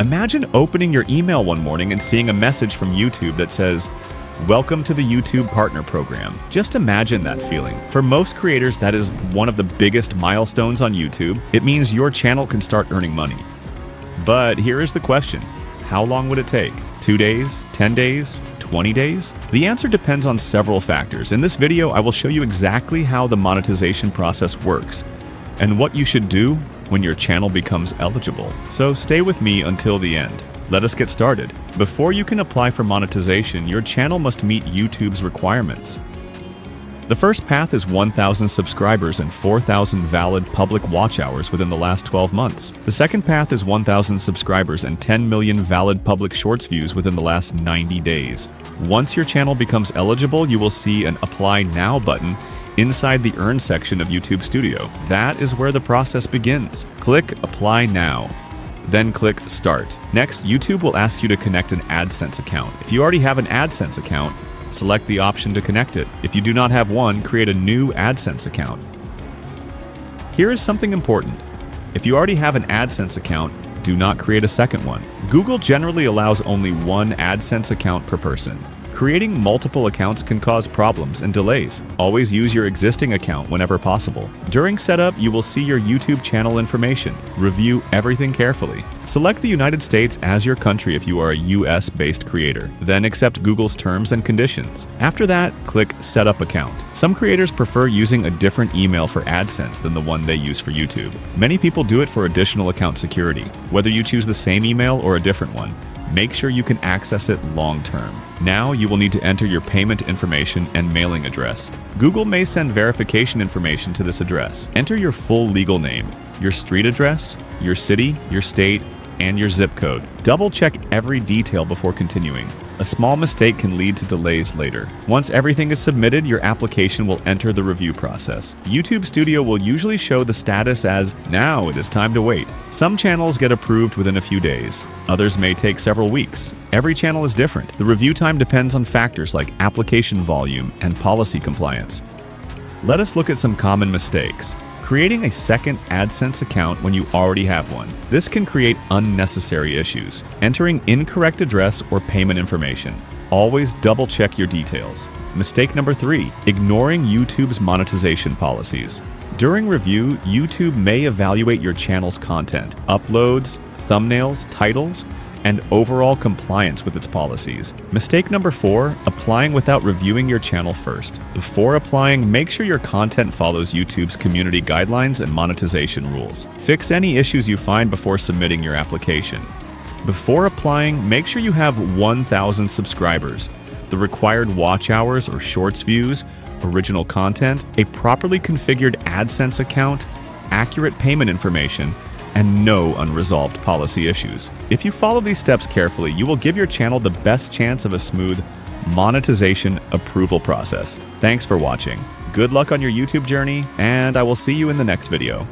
Imagine opening your email one morning and seeing a message from YouTube that says, "Welcome to the YouTube Partner Program." Just imagine that feeling. For most creators, that is one of the biggest milestones on YouTube. It means your channel can start earning money. But here is the question. How long would it take? 2 days? 10 days? 20 days? The answer depends on several factors. In this video, I will show you exactly how the monetization process works and what you should do when your channel becomes eligible. So stay with me until the end. Let us get started. Before you can apply for monetization, your channel must meet YouTube's requirements. The first path is 1,000 subscribers and 4,000 valid public watch hours within the last 12 months. The second path is 1,000 subscribers and 10 million valid public shorts views within the last 90 days. Once your channel becomes eligible, you will see an Apply Now button inside the Earn section of YouTube Studio. That is where the process begins. Click Apply Now. Then click Start. Next, YouTube will ask you to connect an AdSense account. If you already have an AdSense account, select the option to connect it. If you do not have one, create a new AdSense account. Here is something important. If you already have an AdSense account, do not create a second one. Google generally allows only one AdSense account per person. Creating multiple accounts can cause problems and delays. Always use your existing account whenever possible. During setup, you will see your YouTube channel information. Review everything carefully. Select the United States as your country if you are a US-based creator. Then accept Google's terms and conditions. After that, click Setup Account. Some creators prefer using a different email for AdSense than the one they use for YouTube. Many people do it for additional account security. Whether you choose the same email or a different one, make sure you can access it long-term. Now you will need to enter your payment information and mailing address. Google may send verification information to this address. Enter your full legal name, your street address, your city, your state, and your zip code. Double-check every detail before continuing. A small mistake can lead to delays later. Once everything is submitted, your application will enter the review process. YouTube Studio will usually show the status as, "Now it is time to wait." Some channels get approved within a few days. Others may take several weeks. Every channel is different. The review time depends on factors like application volume and policy compliance. Let us look at some common mistakes. Creating a second AdSense account when you already have one. This can create unnecessary issues. Entering incorrect address or payment information. Always double check your details. Mistake number 3, ignoring YouTube's monetization policies. During review, YouTube may evaluate your channel's content, uploads, thumbnails, titles, and overall compliance with its policies. Mistake number 4, applying without reviewing your channel first. Before applying, make sure your content follows YouTube's community guidelines and monetization rules. Fix any issues you find before submitting your application. Before applying, make sure you have 1,000 subscribers, the required watch hours or shorts views, original content, a properly configured AdSense account, accurate payment information, and no unresolved policy issues. If you follow these steps carefully, you will give your channel the best chance of a smooth monetization approval process. Thanks for watching. Good luck on your YouTube journey, and I will see you in the next video.